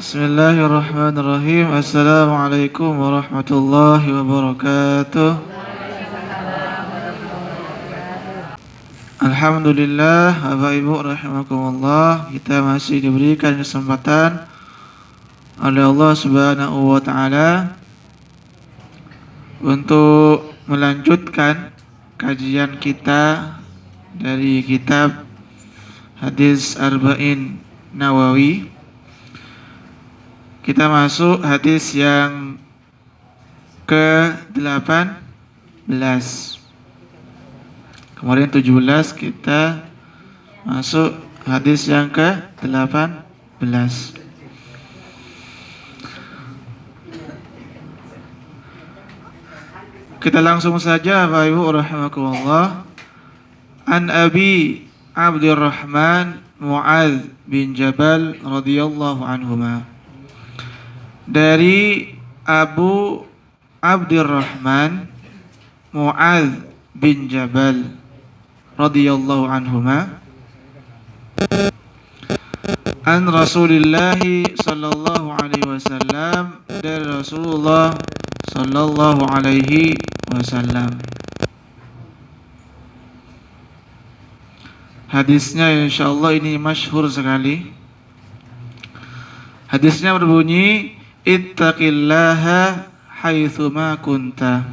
Bismillahirrahmanirrahim. Assalamualaikum warahmatullahi wabarakatuh. Alhamdulillah, Bapak Ibu rahimakumullah, kita masih diberikan kesempatan oleh Allah Subhanahu wa taala untuk melanjutkan kajian kita dari kitab Hadis Arba'in Nawawi. Kita masuk hadis yang ke-18. Kemarin 17, kita masuk hadis yang ke-18. Kita langsung saja, Bapak Ibu rahimakumullah. An Abi Abdurrahman Mu'adz bin Jabal radhiyallahu anhuma. Dari Abu Abdurrahman Mu'adz bin Jabal radhiyallahu anhuma, an Rasulillah sallallahu alaihi wasallam, dari Rasulullah sallallahu alaihi wasallam. Hadisnya insyaallah ini masyhur sekali. Hadisnya berbunyi, ittaqillaha haitsuma kunta.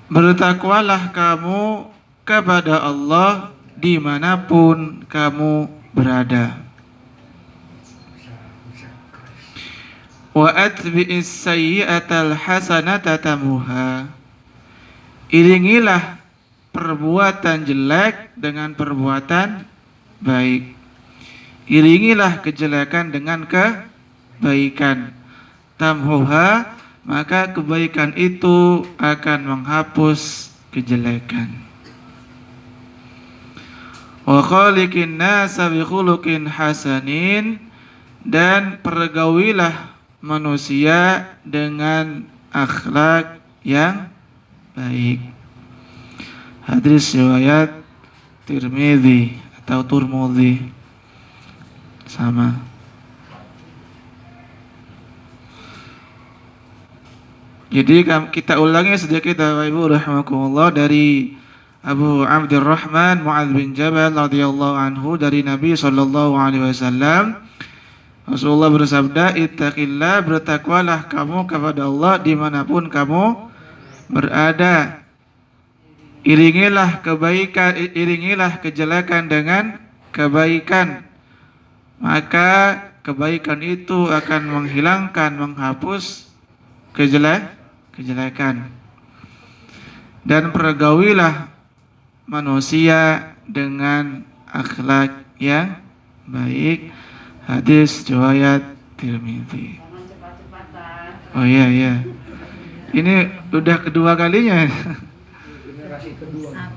Bertakwalah kamu kepada Allah dimanapun kamu berada. Wa atbi'is sayyi'atal hasanata tamuha. Iringilah perbuatan jelek dengan perbuatan baik. Iringilah kejelekan dengan kebaikan. Tamhuha, maka kebaikan itu akan menghapus kejelekan. Wa khaliqin nasa bi khuluqin hasanin, dan pergaulilah manusia dengan akhlak yang baik. Hadis riwayat Tirmidzi atau Turmudzi, sama. Jadi kita ulangi sedikit, Bapak Ibu rahimakumullah, dari Abu Abdurrahman Mu'adz bin Jabal radhiyallahu anhu, dari Nabi sallallahu alaihi wasallam. Rasulullah bersabda, ittaqillah, bertakwalah kamu kepada Allah dimanapun kamu berada. Iringilah kebaikan, iringilah kejelekan dengan kebaikan, maka kebaikan itu akan menghilangkan, menghapus kejelekan. Dan pergaulilah manusia dengan akhlak yang baik. Hadis riwayat Tirmidzi. Oh iya. Ini udah kedua kalinya. Generasi kedua.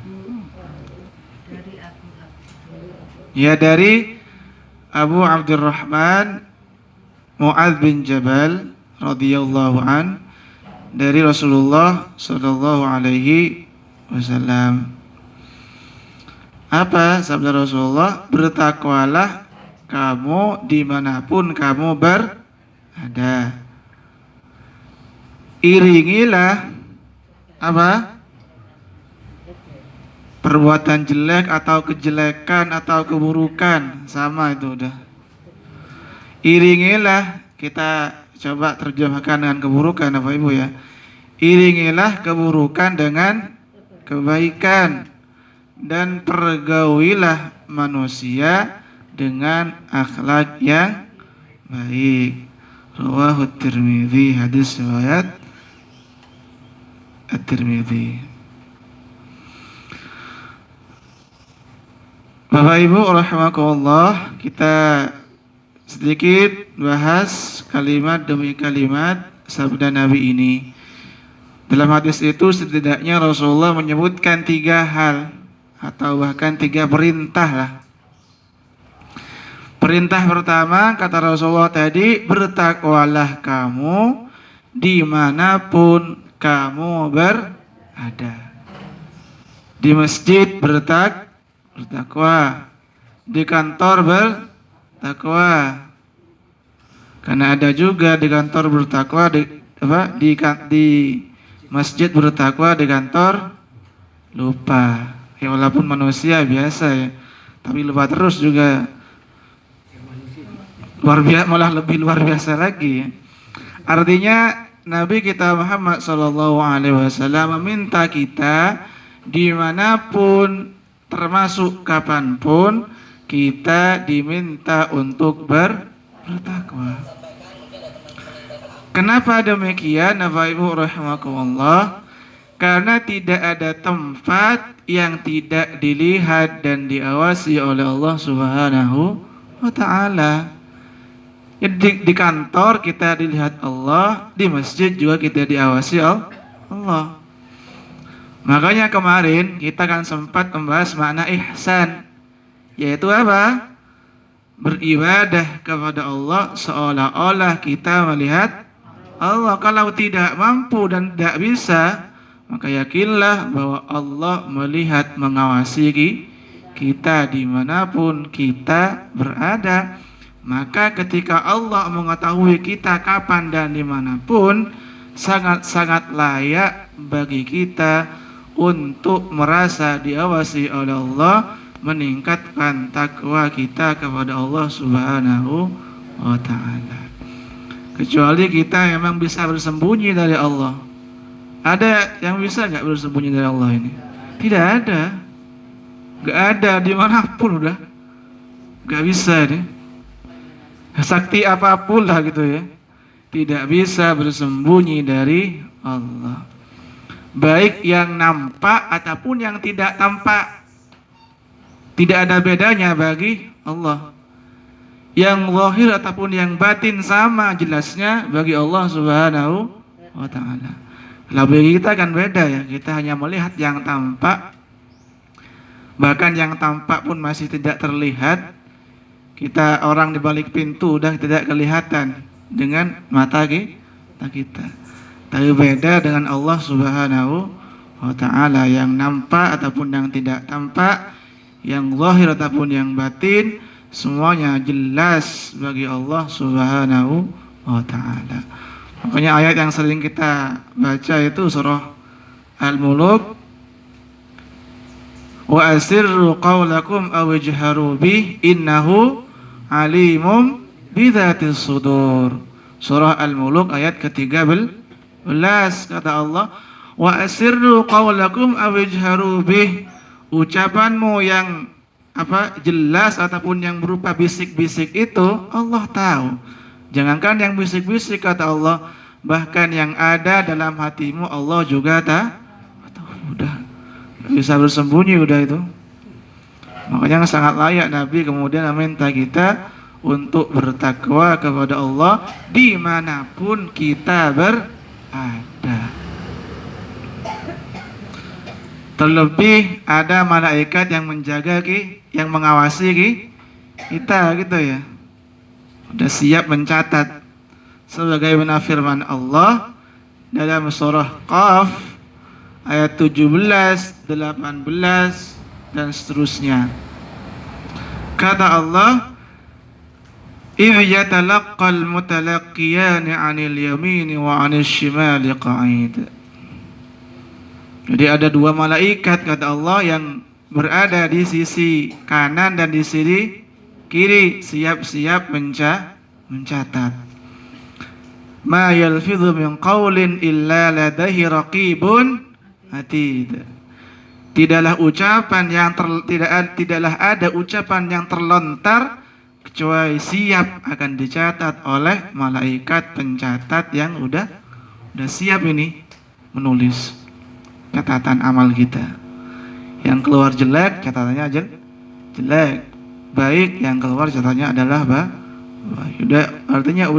Ya, dari Abu Abdurrahman Mu'adz bin Jabal radhiyallahu an, dari Rasulullah sallallahu alaihi wasallam. Apa sabda Rasulullah? Bertakwalah kamu dimanapun kamu berada. Iringilah apa? Perbuatan jelek atau kejelekan atau keburukan, sama itu udah. Iringilah, kita coba terjemahkan dengan keburukan, Bapak Ibu ya. Iringilah keburukan dengan kebaikan, dan pergaulilah manusia dengan akhlak yang baik. Rawahu Tirmidzi, hadis riwayat At-Tirmidzi. Bapak Ibu rahimakumullah, kita sedikit bahas kalimat demi kalimat sabda Nabi ini. Dalam hadis itu setidaknya Rasulullah menyebutkan 3 hal atau bahkan 3 perintah lah. Perintah pertama, kata Rasulullah tadi, bertakwalah kamu dimanapun kamu berada. Di masjid bertakwa, di kantor takwa. Karena ada juga di kantor bertakwa, di masjid bertakwa, di kantor lupa. Ya walaupun manusia biasa ya, tapi lupa terus juga. Malah lebih luar biasa lagi ya. Artinya Nabi kita Muhammad SAW meminta kita dimanapun, termasuk kapanpun, kita diminta untuk bertakwa. Kenapa demikian Bapak Ibu rahimakumullah? Karena tidak ada tempat yang tidak dilihat dan diawasi oleh Allah Subhanahu wa ta'ala. Di kantor kita dilihat Allah, di masjid juga kita diawasi Allah. Makanya kemarin kita kan sempat membahas makna ihsan, yaitu apa? Beribadah kepada Allah seolah-olah kita melihat Allah. Kalau tidak mampu dan tidak bisa, maka yakinlah bahwa Allah melihat, mengawasi kita dimanapun kita berada. Maka ketika Allah mengetahui kita kapan dan dimanapun, sangat-sangat layak bagi kita untuk merasa diawasi oleh Allah, meningkatkan takwa kita kepada Allah Subhanahu wa ta'ala. Kecuali kita memang bisa bersembunyi dari Allah. Ada yang bisa gak bersembunyi dari Allah ini? Tidak ada. Gak ada dimanapun udah. Gak bisa nih. Sakti apapun lah gitu ya, tidak bisa bersembunyi dari Allah. Baik yang nampak ataupun yang tidak tampak, tidak ada bedanya bagi Allah. Yang zahir ataupun yang batin sama jelasnya bagi Allah Subhanahu wa ta'ala. Kalau bagi kita kan beda ya, kita hanya melihat yang tampak. Bahkan yang tampak pun masih tidak terlihat. Kita orang di balik pintu udah tidak kelihatan dengan mata kita. Tapi beda dengan Allah Subhanahu wa ta'ala, yang nampak ataupun yang tidak tampak, yang zahir ataupun yang batin, semuanya jelas bagi Allah Subhanahu wa ta'ala. Makanya ayat yang sering kita baca itu surah Al-Muluk, wa asirru qawlakum aw ijharu bih innahu alimum bidzatis sudur. Surah Al-Muluk ayat ke-13 kata Allah, wa asirru qawlakum aw ijharu bih, ucapanmu yang jelas ataupun yang berupa bisik-bisik itu Allah tahu. Jangankan yang bisik-bisik kata Allah, bahkan yang ada dalam hatimu Allah juga tahu. Udah bisa bersembunyi udah itu. Makanya sangat layak Nabi kemudian meminta kita untuk bertakwa kepada Allah dimanapun kita berada. Terlebih ada malaikat yang menjaga yang mengawasi kita gitu ya. Udah siap mencatat. Sebagaimana firman Allah dalam surah Qaf ayat 17, 18 dan seterusnya. Kata Allah, "Idh yatalaqqal mutalaqqiyani 'anil yamini wa 'anil shimali qa'id." Jadi ada dua malaikat kata Allah yang berada di sisi kanan dan di sisi kiri, siap-siap mencatat. Ma yalfidhu min qawlin illa ladaihi raqibun atid. Tidaklah ada ucapan yang terlontar kecuali siap akan dicatat oleh malaikat pencatat yang udah siap ini menulis catatan amal kita. Yang keluar jelek catatannya jelek, baik yang keluar catatannya adalah baik. Artinya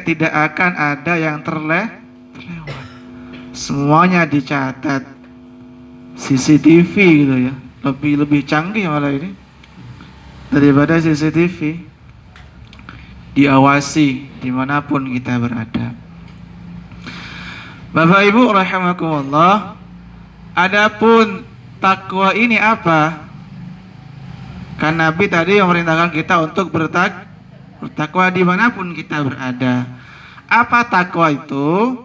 tidak akan ada yang terlewat. Semuanya dicatat. CCTV gitu ya, lebih canggih malah ini daripada CCTV. Diawasi dimanapun kita berada. Bapak Ibu rahimakumullah, adapun takwa ini apa? Kan Nabi tadi memerintahkan kita untuk bertakwa dimanapun kita berada. Apa takwa itu?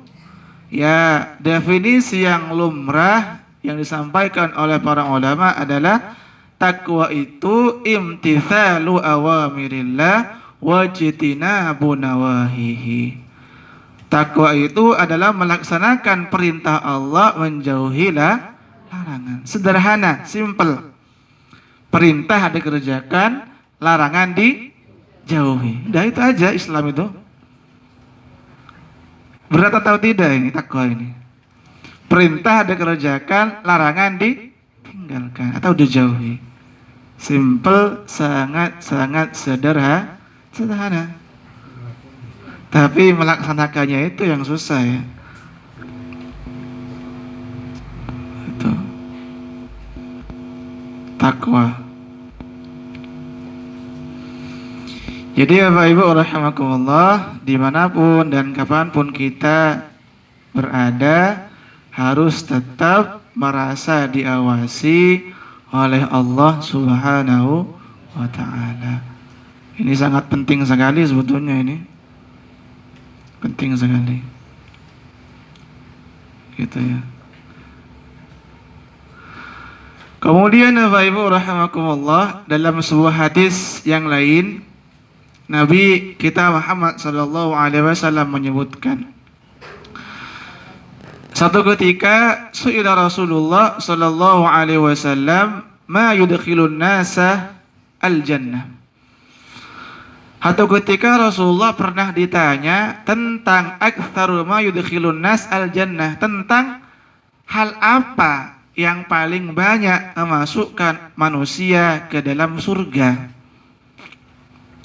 Ya, definisi yang lumrah yang disampaikan oleh para ulama adalah takwa itu imtithalu awamirillah wajtinabu nawahihi. Takwa itu adalah melaksanakan perintah Allah, menjauhi larangan. Sederhana, simple. Perintah dikerjakan, larangan dijauhi. Udah itu aja Islam itu. Berat atau tidak ini takwa ini? Perintah dikerjakan, larangan ditinggalkan atau dijauhi. Simple, sangat sederhana. Tapi melaksanakannya itu yang susah ya. Itu takwa. Jadi Bapak Ibu rahimakumullah, dimanapun dan kapanpun kita berada, harus tetap merasa diawasi oleh Allah Subhanahu wa ta'ala. Ini sangat penting sekali sebetulnya ini. Penting sekali. Gitu ya. Kemudian Bapak Ibu rahimakumullah, dalam sebuah hadis yang lain Nabi kita Muhammad sallallahu alaihi wasallam menyebutkan, satu ketika su'ila Rasulullah sallallahu alaihi wasallam ma yudkhilun nasa al-jannah. Satu ketika Rasulullah pernah ditanya tentang aktsaru ma yudkhilun nas al-jannah, tentang hal apa yang paling banyak memasukkan manusia ke dalam surga.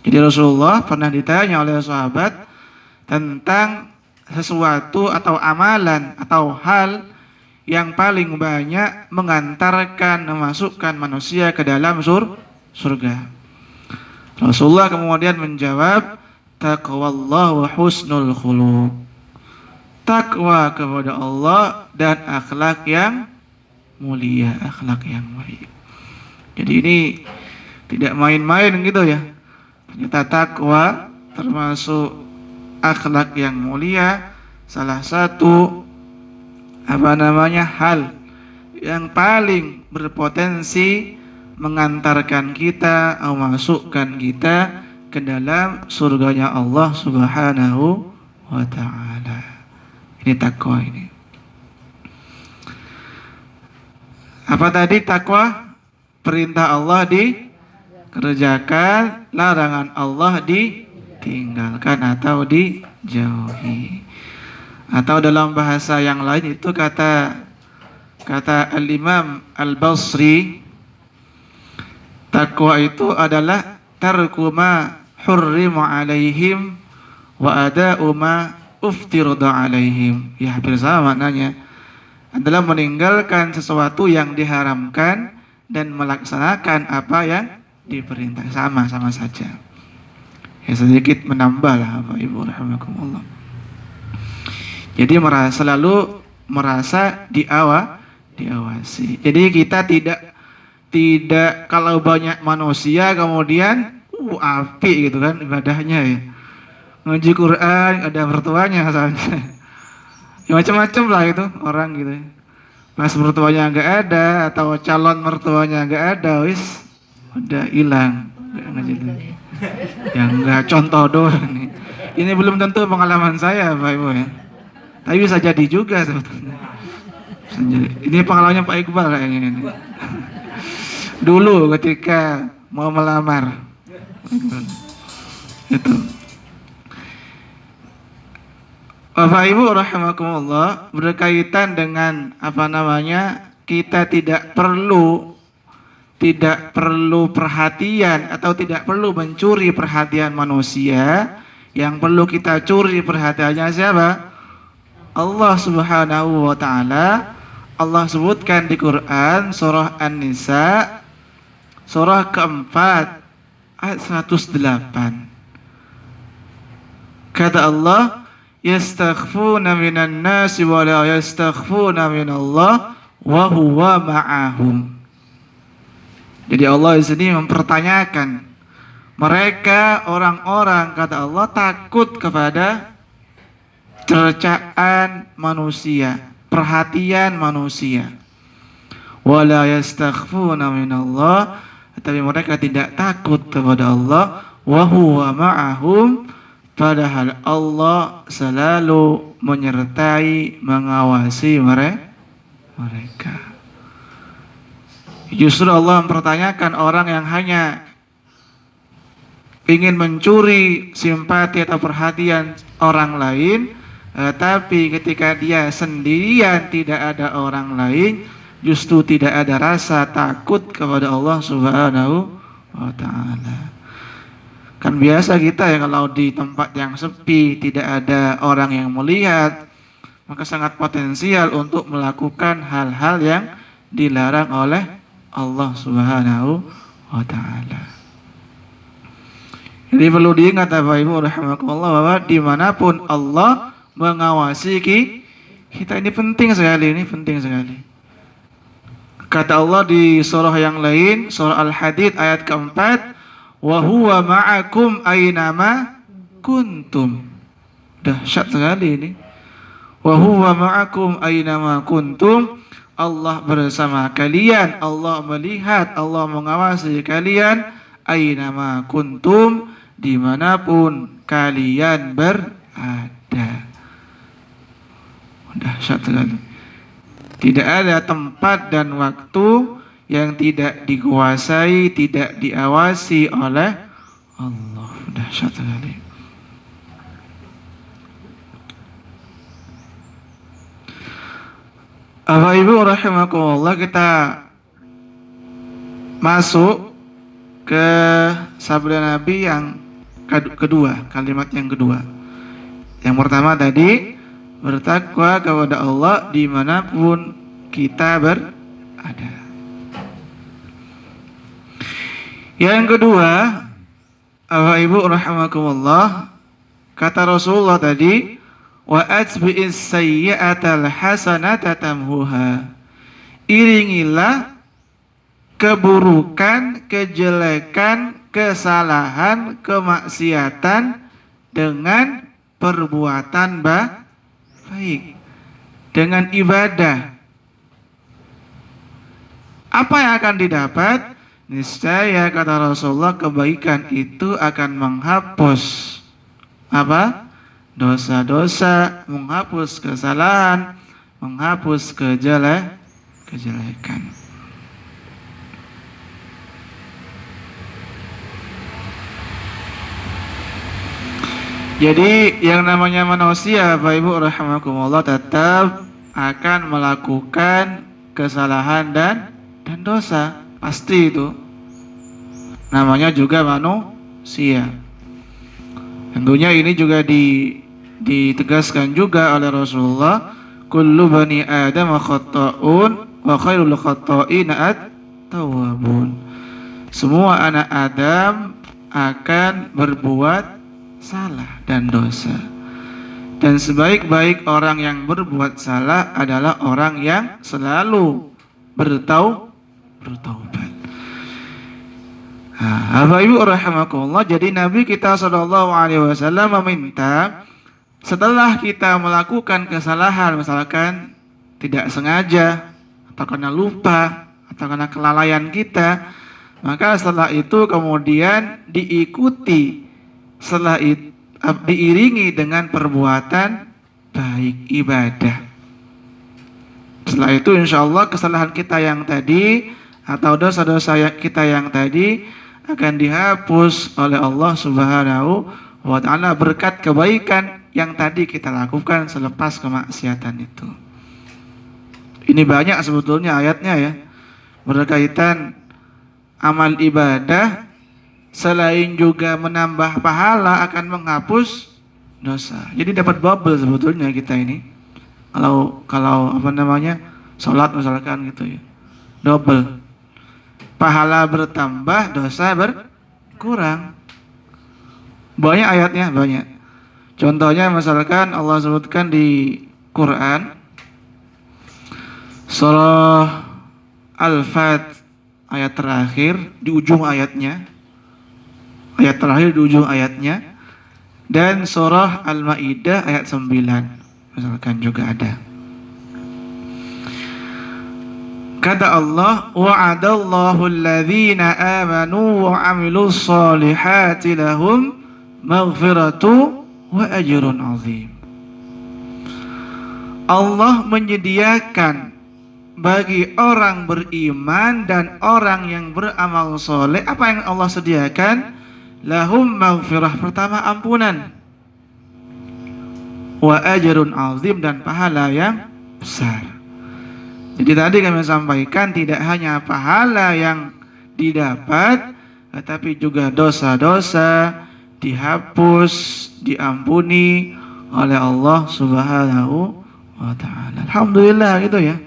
Jadi Rasulullah pernah ditanya oleh sahabat tentang sesuatu atau amalan atau hal yang paling banyak mengantarkan, memasukkan manusia ke dalam surga. Rasulullah kemudian menjawab, taqwallah wa husnul khuluq. Takwa kepada Allah dan akhlak yang mulia, akhlak yang baik. Jadi ini tidak main-main gitu ya. Ternyata takwa termasuk akhlak yang mulia, salah satu hal yang paling berpotensi mengantarkan kita atau masukkan kita ke dalam surganya Allah Subhanahu wa ta'ala. Ini takwa ini. Apa tadi takwa? Perintah Allah dikerjakan, larangan Allah ditinggalkan atau dijauhi. Atau dalam bahasa yang lain itu kata Al-Imam Al-Basri, takwa itu adalah tarku ma hurrimu alaihim wa ada'u ma uftirda alaihim. Ya hampir sama maknanya. Adalah meninggalkan sesuatu yang diharamkan dan melaksanakan apa yang diperintah. Sama saja. Ya sedikit menambahlah Bapak Ibu rahimakumullah. Jadi selalu merasa diawasi. Jadi kita tidak kalau banyak manusia kemudian api gitu kan ibadahnya ya. Ngaji Quran ada mertuanya misalnya. Ya macam-macam lah itu orang gitu. Pas mertuanya enggak ada atau calon mertuanya enggak ada, wis udah hilang. Ngaji dulu. Yang enggak contoh doang nih. Ini belum tentu pengalaman saya Pak Ibu ya. Tapi bisa jadi juga sebetulnya. Ini pengalamannya Pak Iqbal kayaknya ini. Dulu ketika mau melamar itu. Bapak Ibu rahimakumullah, berkaitan dengan kita tidak perlu perhatian atau tidak perlu mencuri perhatian manusia. Yang perlu kita curi perhatiannya siapa? Allah Subhanahu wa ta'ala. Allah sebutkan di Quran surah An-Nisa surah keempat ayat 108. Kata Allah, yastakhfuna minan nasi wa la yastakhfuna minallah wa huwa ma'ahum. Jadi Allah di sini mempertanyakan, mereka orang-orang kata Allah takut kepada cercaan manusia, perhatian manusia. Wala yastakhfuna minallah, tetapi mereka tidak takut kepada Allah. Wa huwa ma'ahum, padahal Allah selalu menyertai, mengawasi mereka. Justru Allah mempertanyakan orang yang hanya ingin mencuri simpati atau perhatian orang lain, tapi ketika dia sendirian tidak ada orang lain, justru tidak ada rasa takut kepada Allah Subhanahu wa ta'ala. Kan biasa kita ya kalau di tempat yang sepi, tidak ada orang yang melihat, maka sangat potensial untuk melakukan hal-hal yang dilarang oleh Allah Subhanahu wa ta'ala. Jadi perlu diingat Bapak Ibu rahimakumullah, bahwa dimanapun Allah mengawasi kita, ini penting sekali, ini penting sekali. Kata Allah di surah yang lain, surah Al-Hadid ayat keempat, wa huwa ma'akum aynama kuntum. Dahsyat sekali ini. Wa huwa ma'akum aynama kuntum. Allah bersama kalian, Allah melihat, Allah mengawasi kalian, aynama kuntum, dimanapun kalian berada. Dahsyat sekali. Tidak ada tempat dan waktu yang tidak dikuasai, tidak diawasi oleh Allah. Dahsyat sekali. Bapak Ibu rahimakumullah, kita masuk ke sabda Nabi yang kedua, kalimat yang kedua. Yang pertama tadi, bertakwa kepada Allah dimanapun kita berada. Yang kedua, Bapak Ibu rahimakumullah, kata Rasulullah tadi, wa atbi'is sayyi'atal hasanata tamhuha. Iringilah keburukan, kejelekan, kesalahan, kemaksiatan dengan perbuatan baik, dengan ibadah. Apa yang akan didapat? Niscaya kata Rasulullah, kebaikan itu akan menghapus apa? Dosa-dosa, menghapus kesalahan, menghapus kejelekan. Jadi yang namanya manusia, Bapak Ibu rahimakumullah, tetap akan melakukan kesalahan dan dosa, pasti itu. Namanya juga manusia. Tentunya ini juga ditegaskan juga oleh Rasulullah, kullu bani Adam khata'un wa khairul khata'ina at-tawwabun. Semua anak Adam akan berbuat salah dan dosa, dan sebaik-baik orang yang berbuat salah adalah orang yang selalu bertaubat. Bapak Ibu rahimakumullah, jadi Nabi kita SAW meminta, setelah kita melakukan kesalahan, misalkan tidak sengaja, atau karena lupa, atau karena kelalaian kita, maka setelah itu kemudian diikuti, setelah itu diiringi dengan perbuatan baik, ibadah. Setelah itu insya Allah kesalahan kita yang tadi atau dosa-dosa kita yang tadi akan dihapus oleh Allah Subhanahu wa ta'ala berkat kebaikan yang tadi kita lakukan selepas kemaksiatan itu. Ini banyak sebetulnya ayatnya ya, berkaitan amal ibadah. Selain juga menambah pahala, akan menghapus dosa. Jadi dapat bubble sebetulnya kita ini. Kalau apa namanya, sholat misalkan gitu ya, double. Pahala bertambah, dosa berkurang. Banyak ayatnya, banyak. Contohnya misalkan Allah sebutkan di Quran surah ayat terakhir di ujung ayatnya, ayat terakhir di ujung ayatnya, dan surah Al-Maidah ayat 9 misalkan juga ada. Kata Allah, wa'adallahu alladhina amanu wa 'amilus solihati lahum maghfiratu wa ajrun 'azim. Allah menyediakan bagi orang beriman dan orang yang beramal soleh. Apa yang Allah sediakan? Lahum maghfirah, pertama ampunan, wa ajrun 'azim, dan pahala yang besar. Jadi tadi kami sampaikan tidak hanya pahala yang didapat, tetapi juga dosa-dosa dihapus, diampuni oleh Allah Subhanahu wa ta'ala. Alhamdulillah gitu ya.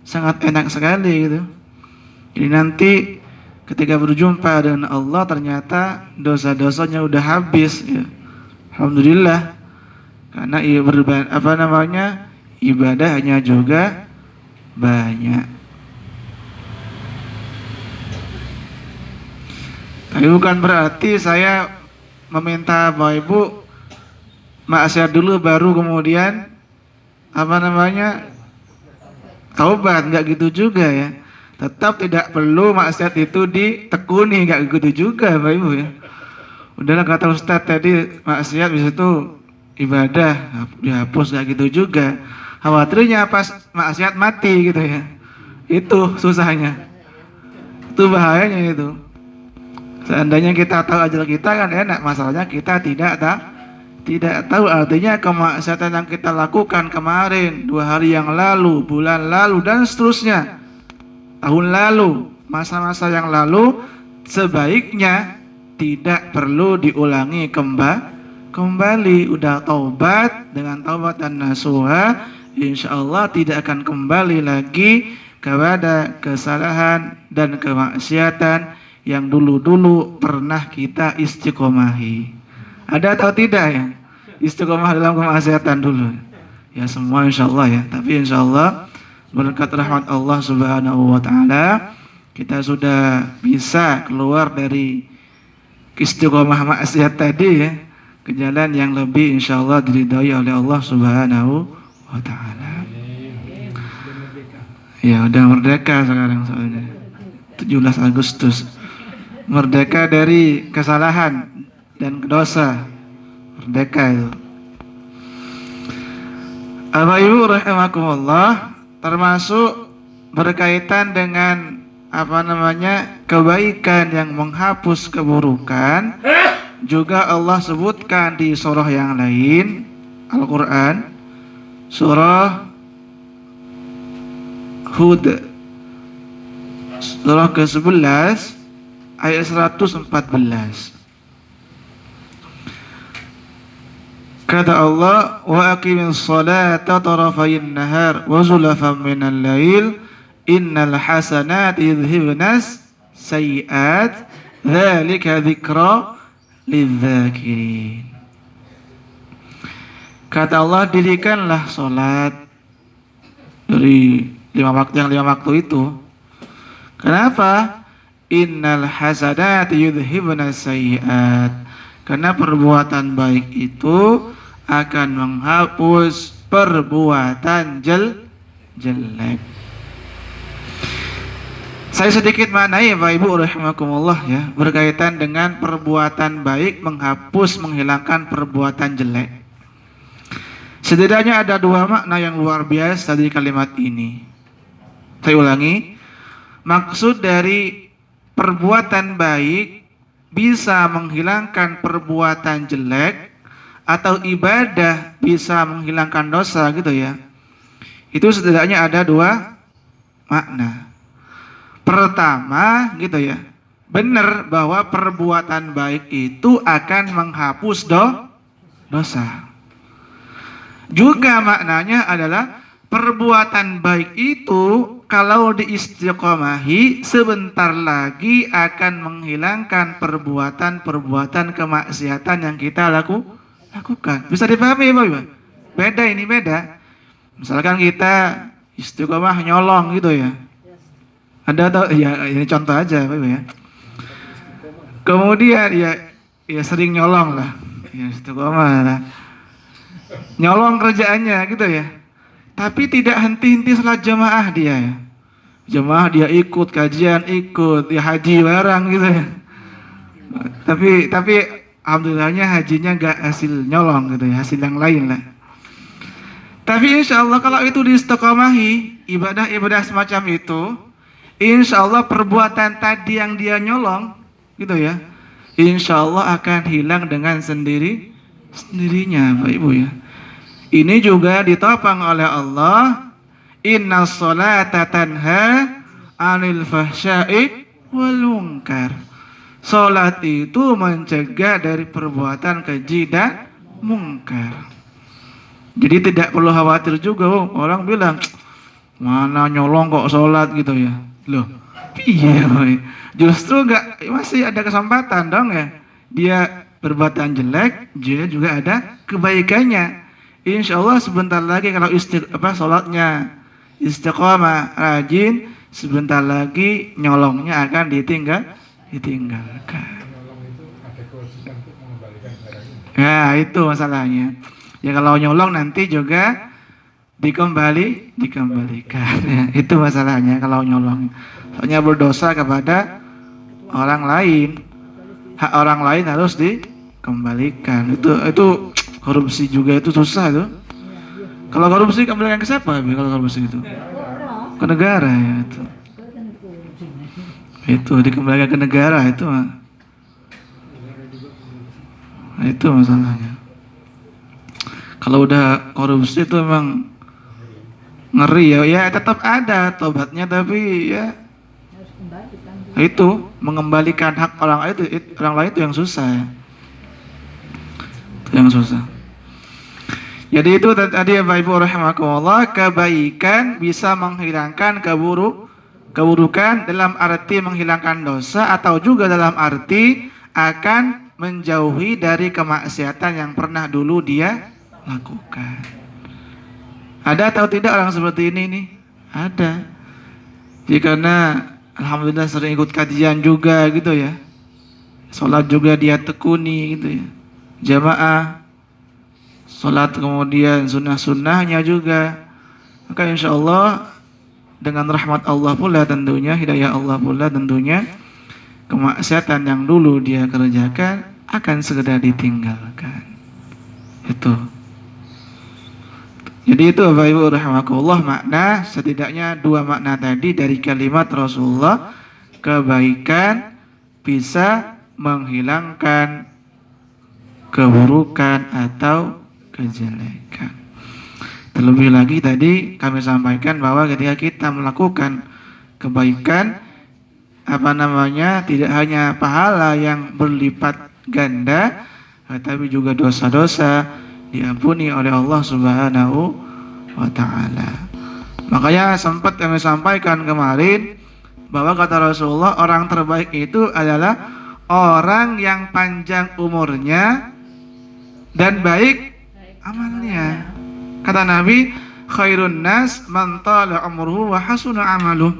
Sangat enak sekali gitu. Jadi nanti ketika berjumpa dengan Allah ternyata dosa-dosanya udah habis ya. Alhamdulillah. Karena ibadahnya juga banyak. Tapi bukan berarti saya meminta Bapak Ibu maksiat dulu baru kemudian taubat, enggak gitu juga ya. Tetap tidak perlu maksiat itu ditekuni, enggak gitu juga Bapak Ibu ya. Udahlah kata Ustadz tadi maksiat bisa itu ibadah dihapus, enggak gitu juga. Khawatirnya pas maksiat mati gitu ya. Itu susahnya. Itu bahayanya itu. Seandainya kita tahu ajal kita kan enak, masalahnya kita tidak tahu. Artinya kemaksiatan yang kita lakukan kemarin, 2 hari yang lalu, bulan lalu, dan seterusnya, tahun lalu, masa-masa yang lalu, sebaiknya tidak perlu diulangi kembali. Udah taubat, dengan taubat dan nasuha, insyaallah tidak akan kembali lagi kepada kesalahan dan kemaksiatan yang dulu-dulu pernah kita istiqomahi. Ada atau tidak ya? Istiqomah dalam kemaksiatan dulu. Ya semua insyaallah ya. Tapi insyaallah berkat rahmat Allah Subhanahu wa ta'ala kita sudah bisa keluar dari istiqomah maksiat tadi ya, ke jalan yang lebih insyaallah diridhai oleh Allah Subhanahu wa ta'ala. Ya udah merdeka sekarang soalnya 17 Agustus. Merdeka dari kesalahan dan dosa. Merdeka itu. Bapak Ibu rahimakumullah, termasuk berkaitan dengan kebaikan yang menghapus keburukan, juga Allah sebutkan di surah yang lain Al-Quran, surah Hud, surah ke-11 ayat 114. Kata Allah, wa aqimis salata tarafayin nahar wa zulafan minal lail innal hasanati yudhibnas sayiat dzalika dzikra lidzakirin. Kata Allah, dirikanlah salat dari 5 waktu itu. Kenapa? Innal hasanati yudhibnas sayiat. Karena perbuatan baik itu akan menghapus perbuatan jelek. Saya sedikit maknai Bapak Ibu rahimakumullah ya, berkaitan dengan perbuatan baik menghilangkan perbuatan jelek. Setidaknya ada 2 makna yang luar biasa dari kalimat ini. Saya ulangi. Maksud dari perbuatan baik bisa menghilangkan perbuatan jelek, atau ibadah bisa menghilangkan dosa gitu ya. Itu setidaknya ada 2 makna. Pertama gitu ya, benar bahwa perbuatan baik itu akan menghapus dosa. Juga maknanya adalah perbuatan baik itu kalau diistiqomahi sebentar lagi akan menghilangkan perbuatan kemaksiatan yang kita lakukan. Bisa dipahami Bapak Ibu? Beda. Misalkan kita istiqomah nyolong gitu ya. Ada atau ya ini contoh aja Bapak Ibu ya. Kemudian ya sering nyolong lah. Ya istiqomah lah. Nyolong kerjaannya gitu ya. Tapi tidak henti-henti sholat jamaah dia ya. Jamaah dia ikut kajian, ikut ya haji barang gitu ya. Tapi alhamdulillahnya hajinya gak hasil nyolong gitu ya, hasil yang lain lah. Tapi insya Allah kalau itu diistiqomahi, ibadah-ibadah semacam itu, insya Allah perbuatan tadi yang dia nyolong, gitu ya, insya Allah akan hilang dengan sendirinya, Pak Ibu ya. Ini juga ditopang oleh Allah, Inna sholata tanha anil fahsya'i wal munkar. Salat itu mencegah dari perbuatan keji dan mungkar. Jadi tidak perlu khawatir juga, orang bilang mana nyolong kok sholat gitu ya. Loh, iya, justru masih ada kesempatan dong ya. Dia perbuatan jelek, dia juga ada kebaikannya. Insya Allah sebentar lagi kalau sholatnya istiqomah, rajin, sebentar lagi nyolongnya akan ditinggalkan. Ya itu masalahnya. Ya kalau nyolong nanti juga dikembalikan. Ya, itu masalahnya kalau nyolong. Soalnya berdosa kepada orang lain. Hak orang lain harus dikembalikan. Itu korupsi juga itu susah tuh. Kalau korupsi kembalikan ke siapa? Kalau korupsi itu ke negara ya itu. Itu dikembalikan ke negara itu. Nah, itu masalahnya. Kalau udah korupsi itu memang ngeri ya. Ya tetap ada tobatnya tapi ya itu mengembalikan hak orang lain itu yang susah ya. Itu yang susah. Jadi itu tadi ya Bapak Ibu rahimakumullah, kebaikan bisa menghilangkan keburukan dalam arti menghilangkan dosa atau juga dalam arti akan menjauhi dari kemaksiatan yang pernah dulu dia lakukan. Ada atau tidak orang seperti ini nih? Ada. Jadi karena alhamdulillah sering ikut kajian juga gitu ya. Sholat juga dia tekuni gitu ya. Jamaah. Sholat kemudian sunnah-sunnahnya juga. Maka insya Allah dengan rahmat Allah pula tentunya, hidayah Allah pula tentunya, kemaksiatan yang dulu dia kerjakan akan segera ditinggalkan. Itu. Jadi itu Bapak Ibu rahimakumullah makna, setidaknya dua makna tadi dari kalimat Rasulullah, kebaikan bisa menghilangkan keburukan atau kejelekan. Terlebih lagi tadi kami sampaikan bahwa ketika kita melakukan kebaikan tidak hanya pahala yang berlipat ganda, tetapi juga dosa-dosa diampuni oleh Allah Subhanahu wa taala. Makanya sempat kami sampaikan kemarin bahwa kata Rasulullah, orang terbaik itu adalah orang yang panjang umurnya dan baik amalnya. Kata Nabi, khairun nas man tala umruhu wa hasuna amaluh.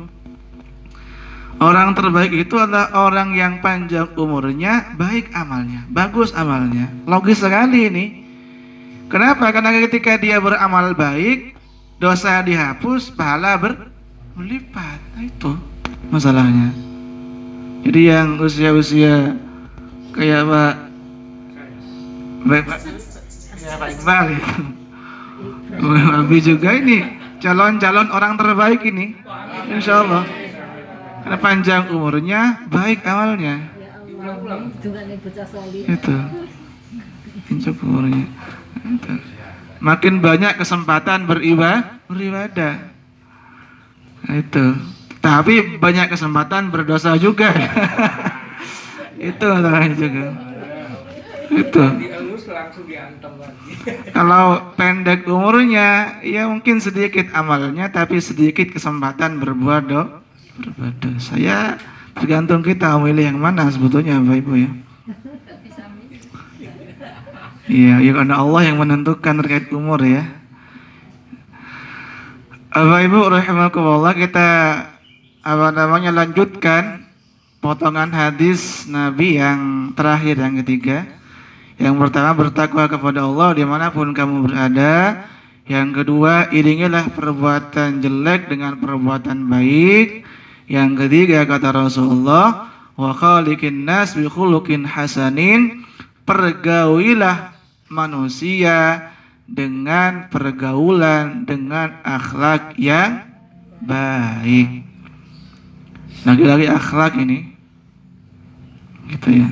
Orang terbaik itu adalah orang yang panjang umurnya, baik amalnya, bagus amalnya. Logis sekali ini. Kenapa? Karena ketika dia beramal baik, dosa dihapus, pahala berlipat. Nah, itu masalahnya. Jadi yang usia-usia kayak Pak Iqbal itu, Abi juga ini calon-calon orang terbaik ini, insya Allah. Karena panjang umurnya, baik amalnya. Itu panjang umurnya. Itu. Makin banyak kesempatan beribadah. Nah, itu. Tapi banyak kesempatan berdosa juga. Itu masalahnya juga. Itu. Kalau pendek umurnya, ya mungkin sedikit amalnya, tapi sedikit kesempatan berbuat dosa. Ya tergantung kita memilih yang mana sebetulnya Bapak Ibu ya. Iya, ya karena Allah yang menentukan terkait umur ya. Bapak Ibu rahimakumullah, kita lanjutkan potongan hadis Nabi yang terakhir, yang ketiga. Yang pertama, bertakwa kepada Allah dimanapun kamu berada. Yang kedua, iringilah perbuatan jelek dengan perbuatan baik. Yang ketiga, kata Rasulullah, wa khaliqin nas bi khuluqin hasanin, pergaulilah manusia dengan pergaulan dengan akhlak yang baik. Lagi-lagi akhlak ini, gitu ya.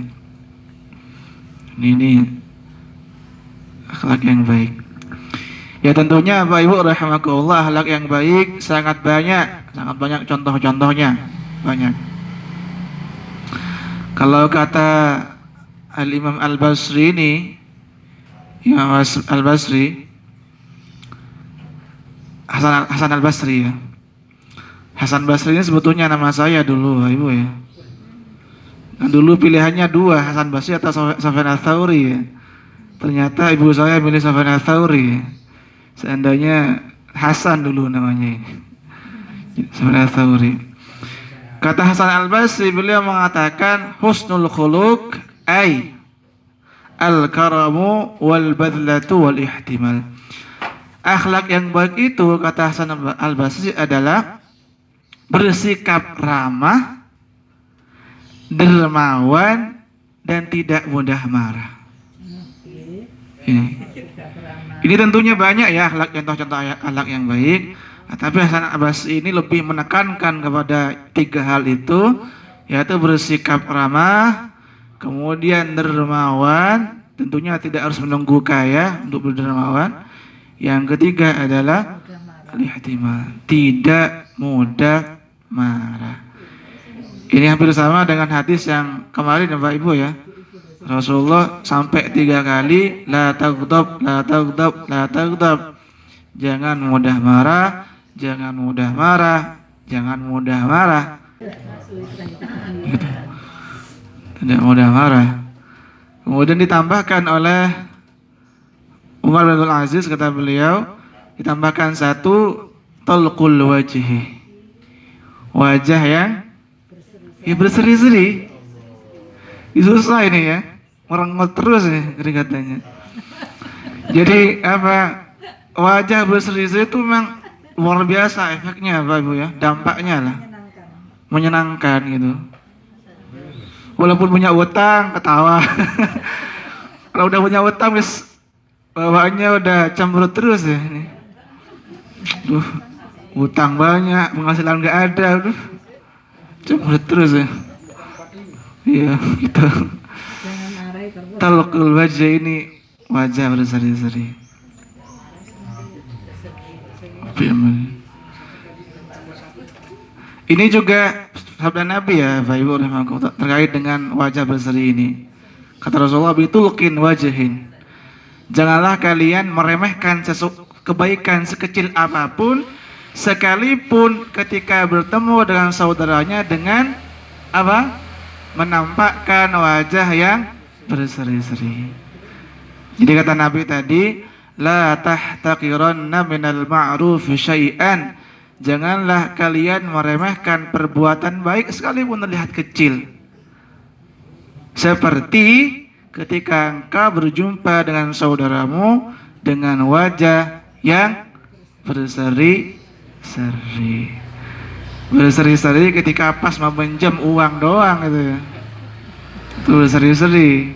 Ini akhlak yang baik. Ya tentunya Bapak Ibu rahimakumullah, akhlak yang baik sangat banyak contoh-contohnya, banyak. Kalau kata Al-Imam Al-Basri ini, Imam Al-Basri, Hasan Al-Basri ya. Hasan Basri ini sebetulnya nama saya dulu, Ibu ya. Nah, dulu pilihannya dua, Hasan Basri atau Sufyan Ats-Tsauri ya. Ternyata ibu saya pilih Sufyan Ats-Tsauri. Seandainya Hasan dulu namanya. Sufyan Ats-Tsauri. Kata Hasan Al-Basri, beliau mengatakan husnul khuluq ay al-karamu wal badlatu wal ihtimal. Akhlak yang baik itu, kata Hasan Al-Basri, adalah bersikap ramah, dermawan, dan tidak mudah marah. Ini tentunya banyak ya akhlak, contoh-contoh akhlak yang baik. Tapi Hasan Al-Basri ini lebih menekankan kepada tiga hal itu, yaitu bersikap ramah, kemudian dermawan, tentunya tidak harus menunggu kaya untuk berdermawan. Yang ketiga adalah al-ihtimal, tidak mudah marah. Ini hampir sama dengan hadis yang kemarin Bapak Ibu ya. Rasulullah sampai 3 kali, la taghdab, la taghdab, la taghdab. Jangan mudah marah, jangan mudah marah, jangan mudah marah. Gitu. Tidak mudah marah. Kemudian ditambahkan oleh Umar bin Abdul Aziz, kata beliau, ditambahkan satu, talqul wajhi, wajah yang berseri-seri. Susah ini ya, merengut terus nih keringatannya. Jadi apa, wajah berseri-seri itu memang luar biasa efeknya Bapak Ibu ya, dampaknya lah menyenangkan gitu. Walaupun punya utang ketawa. Kalau udah punya utang wis bawaannya udah cemberut terus ya ini. Duh, utang banyak, penghasilan nggak ada, aduh, cemberut terus ya. Iya, gitu. Talqul wajah ini, wajah berseri-seri. Ini juga sabda Nabi ya, Bapak Ibu rahimakumullah, terkait dengan wajah berseri ini. Kata Rasulullah, bitulqin wajahin. Janganlah kalian meremehkan kebaikan sekecil apapun, sekalipun ketika bertemu dengan saudaranya dengan apa? Menampakkan wajah yang berseri-seri. Jadi kata Nabi tadi, la tahtaqiranna minal ma'rufi syai'an. Janganlah kalian meremehkan perbuatan baik sekalipun terlihat kecil. Seperti ketika engkau berjumpa dengan saudaramu dengan wajah yang berseri-seri. Berseri-seri ketika pas mau pinjam uang doang gitu ya. Itu berseri-seri.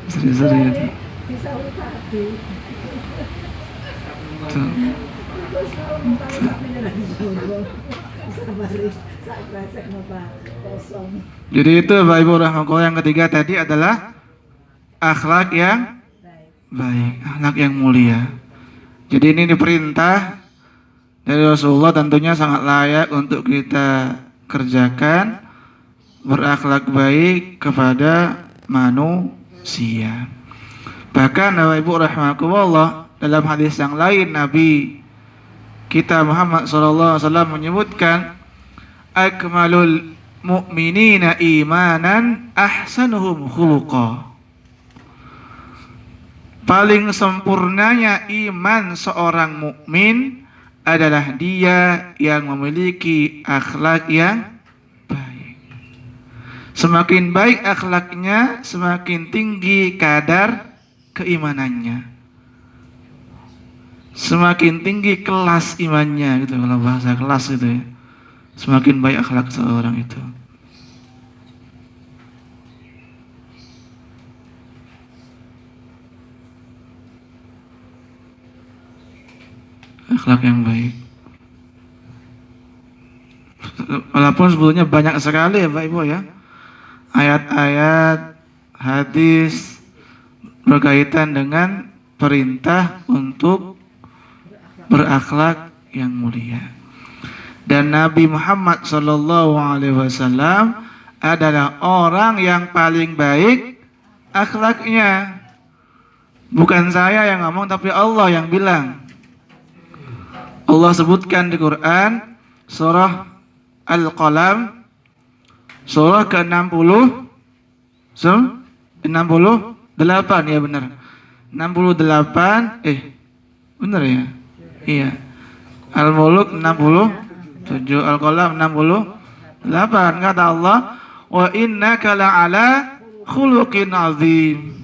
Berseri-seri itu. Jadi itu Bapak Ibu rahimakumullah, yang ketiga tadi adalah akhlak yang baik, akhlak yang mulia. Jadi ini diperintah dari Rasulullah, tentunya sangat layak untuk kita kerjakan, berakhlak baik kepada manusia. Bahkan Bapak Ibu rahimakumullah, dalam hadis yang lain Nabi kita Muhammad SAW menyebutkan, akmalul mu'minina imanan ahsanuhum khuluqa. Paling sempurnanya iman seorang mukmin adalah dia yang memiliki akhlak yang baik. Semakin baik akhlaknya, semakin tinggi kadar keimanannya. Semakin tinggi kelas imannya gitu, kalau bahasa kelas gitu ya. Semakin baik akhlak seorang itu. Akhlak yang baik. Walaupun sebetulnya banyak sekali ya Pak Ibu ya, ayat-ayat hadis berkaitan dengan perintah untuk berakhlak yang mulia. Dan Nabi Muhammad SAW adalah orang yang paling baik akhlaknya. Bukan saya yang ngomong, tapi Allah yang bilang. Allah sebutkan di Quran surah Al-Qalam surah ke-60 68 ya benar. 68 benar ya? Iya. Al-Mulk 67, Al-Qalam 68. Kata Allah, "Wa innaka la'ala khuluqin 'azim."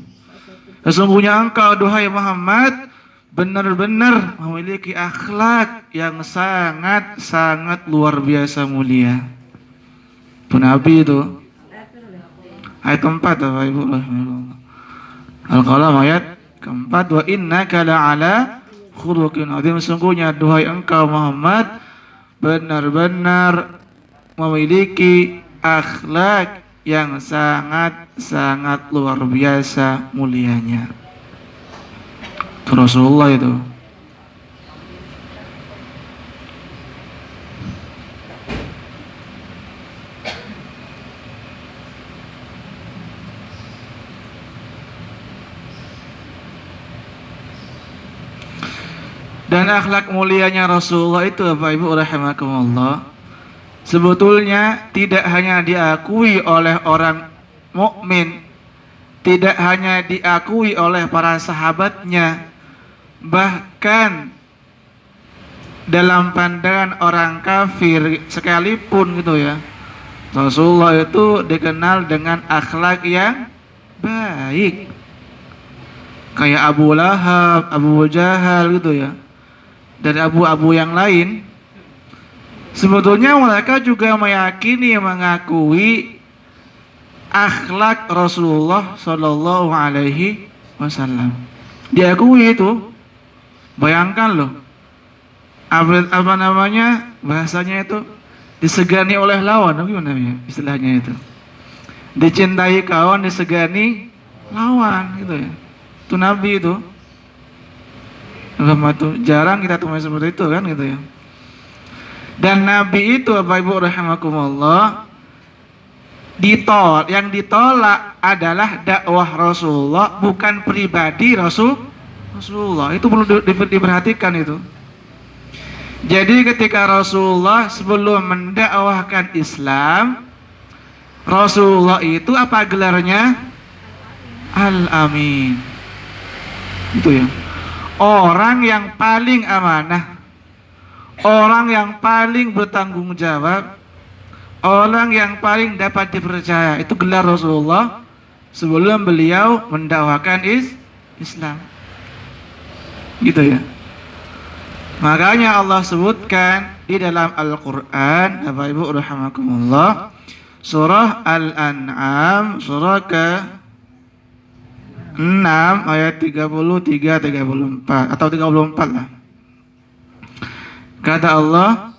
Sesungguhnya engkau duhai Muhammad benar-benar memiliki akhlak yang sangat-sangat luar biasa mulia. Itu Nabi itu. Ayat keempat Bapak Ibu. Al-Qalam ayat keempat, wa innaka la'ala khuluqin 'azim. Sesungguhnya duhai engkau Muhammad benar-benar memiliki akhlak yang sangat-sangat luar biasa mulianya. Rasulullah itu. Dan akhlak mulianya Rasulullah itu Bapak Ibu rahimakumullah, sebetulnya tidak hanya diakui oleh orang mukmin, tidak hanya diakui oleh para sahabatnya, bahkan dalam pandangan orang kafir sekalipun gitu ya, Rasulullah itu dikenal dengan akhlak yang baik. Kayak Abu Lahab, Abu Jahal gitu ya, dan abu-abu yang lain. Sebetulnya mereka juga meyakini, mengakui akhlak Rasulullah Shallallahu Alaihi Wasallam. Diakui itu. Bayangkan loh, apa namanya bahasanya itu, disegani oleh lawan, gimana ya istilahnya itu, dicintai kawan, disegani lawan gitu ya. Itu Nabi itu. Jarang kita temui seperti itu kan gitu ya. Dan Nabi itu Bapak Ibu rahimakumullah, yang ditolak adalah dakwah Rasulullah, bukan pribadi Rasulullah. Itu perlu diperhatikan itu. Jadi ketika Rasulullah sebelum mendakwahkan Islam, Rasulullah itu apa gelarnya? Al-Amin. Itu ya. Orang yang paling amanah, orang yang paling bertanggung jawab, orang yang paling dapat dipercaya. Itu gelar Rasulullah sebelum beliau mendakwakan Islam. Gitu ya. Makanya Allah sebutkan di dalam Al-Quran, Bapak Ibu rahimakumullah, surah Al-An'am, surah ke-6 ayat 33-34 atau 34 lah. Kata Allah,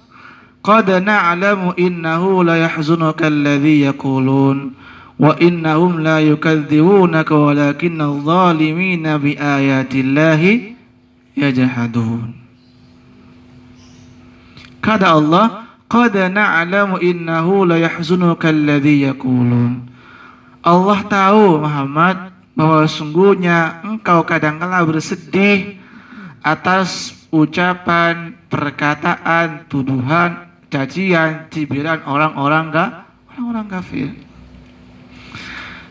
"Qad na'lamu innahu la yahzunuka alladhi yaqulun wa innahum la yukadzibunaka walakinna adh-dhalimina bi ayatillahi yajhadun." Kata Allah, "Qad na'lamu innahu la yahzunuka alladhi yaqulun." Allah tahu Muhammad bahwa sungguhnya engkau kadang-kala bersedih atas ucapan, perkataan, tuduhan, cacian, cibiran orang-orang kafir.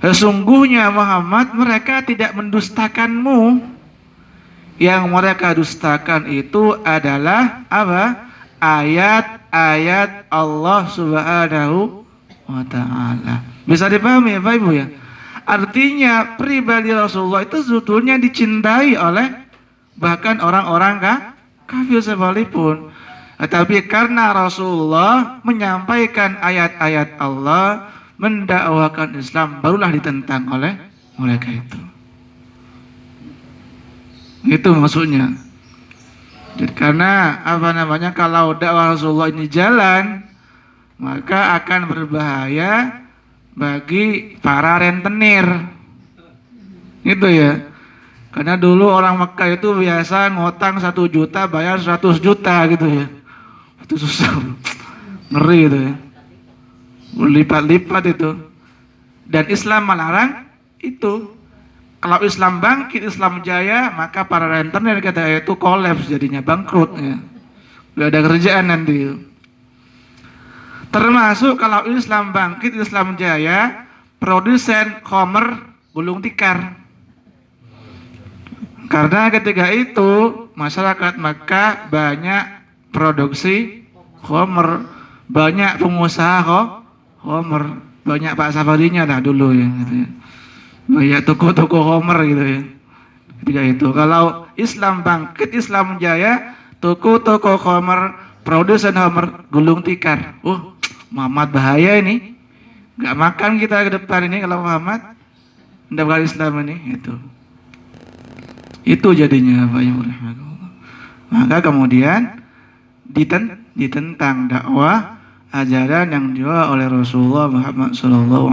Sesungguhnya Muhammad, mereka tidak mendustakanmu. Yang mereka dustakan itu adalah apa? Ayat-ayat Allah Subhanahu wa taala. Bisa dipahami ya Pak Ibu ya? Artinya pribadi Rasulullah itu sebetulnya dicintai oleh bahkan orang-orang kafir sekalipun. Tetapi karena Rasulullah menyampaikan ayat-ayat Allah, mendakwakan Islam, barulah ditentang oleh mereka itu. Itu maksudnya. Jadi karena kalau dakwah Rasulullah ini jalan, maka akan berbahaya bagi para rentenir. Gitu ya. Karena dulu orang Mekah itu biasa ngutang 1 juta bayar 100 juta gitu ya. Itu susah. Ngeri itu ya. Berlipat-lipat itu. Dan Islam melarang itu. Kalau Islam bangkit, Islam jaya, maka para rentenir kata itu kolaps jadinya, bangkrut ya. Gak ada kerjaan nanti. Termasuk kalau Islam bangkit, Islam jaya, produsen khamr gulung tikar. Karena ketika itu masyarakat Makkah banyak produksi khamr, banyak pengusaha khamr, banyak Pak Safarinya lah dulu ya, gitu ya. Banyak toko-toko khamr gitu ya. Ketika itu kalau Islam bangkit, Islam jaya, toko-toko khamr, produsen khamr gulung tikar. Muhammad bahaya ini. Gak makan kita ke depan ini kalau Muhammad mendapatkan Islam ini itu jadinya Pak Ibu rahimahullah. Maka kemudian ditentang dakwah ajaran yang dibawa oleh Rasulullah Muhammad SAW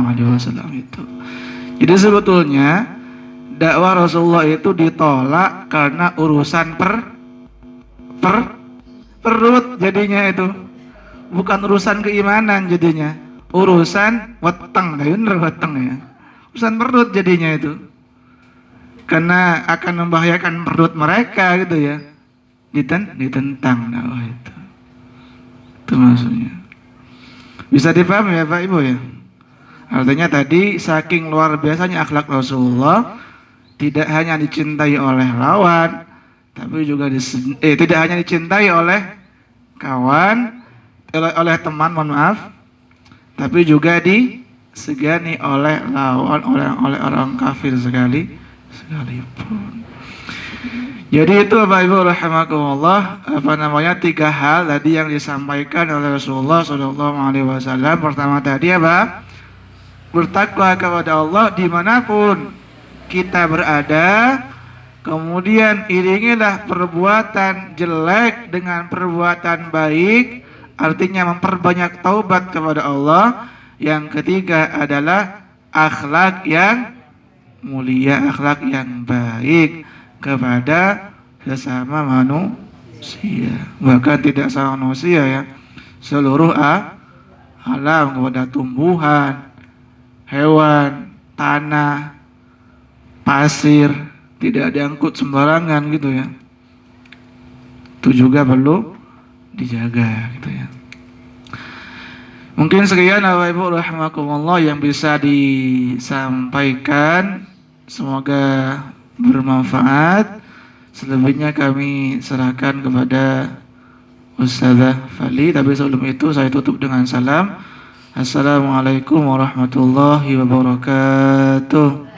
itu. Jadi sebetulnya dakwah Rasulullah itu ditolak karena urusan perut jadinya itu. Bukan urusan keimanan jadinya. Urusan weteng, ya. Urusan perut jadinya itu. Karena akan membahayakan perut mereka gitu ya. Ditentang dakwah itu. Itu maksudnya. Bisa dipahami ya Pak Ibu ya? Artinya tadi saking luar biasanya akhlak Rasulullah, tidak hanya dicintai oleh lawan, tapi juga tidak hanya dicintai oleh kawan, oleh teman, mohon maaf, tapi juga disegani oleh lawan, oleh orang kafir sekalipun. Jadi itu Bapak Ibu rahimakumullah, 3 hal tadi yang disampaikan oleh Rasulullah SAW. Pertama tadi apa? Bertakwa kepada Allah dimanapun kita berada. Kemudian iringilah perbuatan jelek dengan perbuatan baik, artinya memperbanyak taubat kepada Allah. Yang ketiga adalah akhlak yang mulia, akhlak yang baik kepada sesama manusia, bahkan tidak sama manusia ya, seluruh alam, kepada tumbuhan, hewan, tanah, pasir, tidak diangkut sembarangan gitu ya. Itu juga perlu dijaga gitu ya. Mungkin sekian Bapak Ibu rahimakumullah yang bisa disampaikan, semoga bermanfaat. Selebihnya kami serahkan kepada Ustazah Fali, tapi sebelum itu saya tutup dengan salam. Assalamualaikum warahmatullahi wabarakatuh.